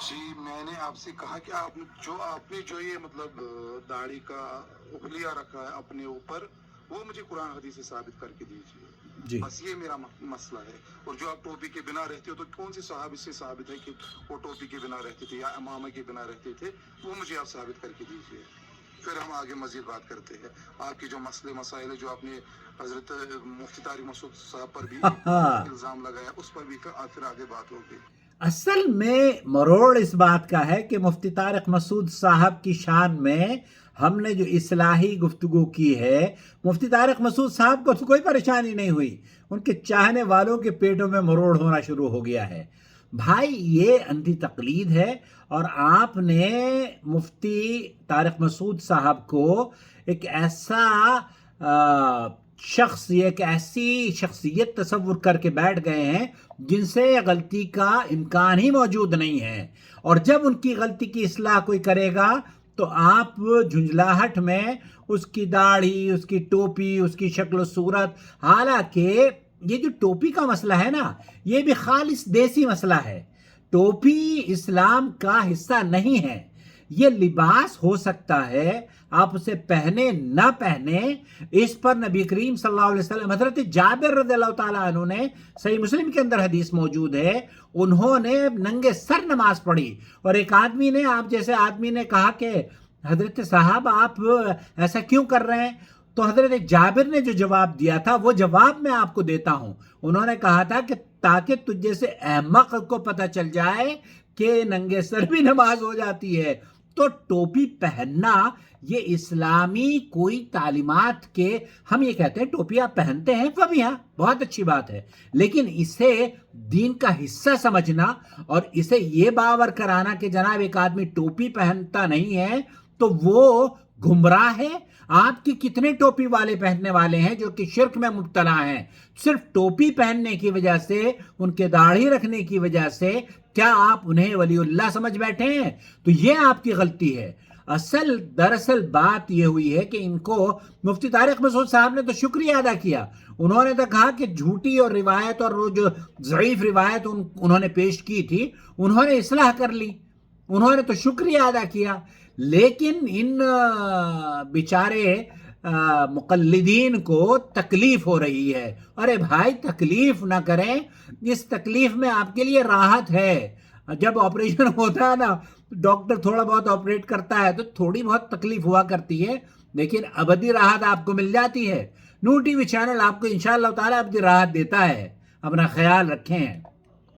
جی میں نے آپ سے کہا کہ آپ نے جو یہ مطلب داڑھی کا اخلیہ رکھا ہے اپنے اوپر، وہ مجھے قرآن حدیث سے ثابت کر کے دیجیے، جی بس یہ میرا مسئلہ ہے۔ اور جو آپ ٹوپی کے بنا رہتے ہو، تو کون سے صحابی سے ثابت ہے کہ وہ ٹوپی کے بنا رہتے تھے یا امامہ کے بنا رہتے تھے؟ وہ مجھے آپ ثابت کر کے دیجیے، پھر ہم آگے مزید بات کرتے ہیں۔ آپ کی جو مسائل ہے، جو آپ نے حضرت مفتی طارق مسعود صاحب پر بھی ایک الزام لگایا، اس پر بھی پھر آگے بات ہوگی۔ اصل میں مروڑ اس بات کا ہے کہ مفتی طارق مسعود صاحب کی شان میں ہم نے جو اصلاحی گفتگو کی ہے، مفتی طارق مسعود صاحب کو تو کوئی پریشانی نہیں ہوئی، ان کے چاہنے والوں کے پیٹوں میں مروڑ ہونا شروع ہو گیا ہے۔ بھائی یہ اندھی تقلید ہے، اور آپ نے مفتی طارق مسعود صاحب کو ایک ایسا شخص، ایک ایسی شخصیت تصور کر کے بیٹھ گئے ہیں جن سے غلطی کا امکان ہی موجود نہیں ہے، اور جب ان کی غلطی کی اصلاح کوئی کرے گا تو آپ جھنجھلاہٹ میں اس کی داڑھی، اس کی ٹوپی، اس کی شکل و صورت، حالانکہ یہ جو ٹوپی کا مسئلہ ہے نا، یہ بھی خالص دیسی مسئلہ ہے۔ ٹوپی اسلام کا حصہ نہیں ہے، یہ لباس ہو سکتا ہے، آپ اسے پہنے نہ پہنے، اس پر نبی کریم صلی اللہ علیہ وسلم، حضرت جابر رضی اللہ تعالیٰ عنہ نے، صحیح مسلم کے اندر حدیث موجود ہے، انہوں نے ننگے سر نماز پڑھی، اور ایک آدمی نے، آپ جیسے آدمی نے کہا کہ حضرت صاحب آپ ایسا کیوں کر رہے ہیں؟ تو حضرت جابر نے جو جواب دیا تھا وہ جواب میں آپ کو دیتا ہوں۔ انہوں نے کہا تھا کہ تاکہ تجھ جیسے احمق کو پتہ چل جائے کہ ننگے سر بھی نماز ہو جاتی ہے، تو ٹوپی پہننا یہ اسلامی کوئی تعلیمات کے، ہم یہ کہتے ہیں ٹوپی آپ پہنتے ہیں، وہ ہاں بہت اچھی بات ہے، لیکن اسے دین کا حصہ سمجھنا اور اسے یہ باور کرانا کہ جناب ایک آدمی ٹوپی پہنتا نہیں ہے تو وہ گمراہ ہے۔ آپ کی کتنے ٹوپی والے پہننے والے ہیں جو کہ شرک میں مبتلا ہیں، صرف ٹوپی پہننے کی وجہ سے، ان کے داڑھی رکھنے کی وجہ سے کیا آپ انہیں ولی اللہ سمجھ بیٹھے ہیں؟ تو یہ آپ کی غلطی ہے۔ دراصل بات یہ ہوئی ہے کہ ان کو مفتی طارق مسعود صاحب نے تو شکریہ ادا کیا، انہوں نے تو کہا کہ جھوٹی اور روایت اور جو ضعیف روایت انہوں نے پیش کی تھی، انہوں نے اصلاح کر لی، انہوں نے تو شکریہ ادا کیا، لیکن ان بیچارے مقلدین کو تکلیف ہو رہی ہے۔ ارے بھائی تکلیف نہ کریں، اس تکلیف میں آپ کے لیے راحت ہے۔ جب آپریشن ہوتا ہے نا، ڈاکٹر تھوڑا بہت آپریٹ کرتا ہے تو تھوڑی بہت تکلیف ہوا کرتی ہے، لیکن ابدی راحت آپ کو مل جاتی ہے۔ نور ٹی وی چینل آپ کو انشاءاللہ تعالی ابدی راحت دیتا ہے۔ اپنا خیال رکھیں۔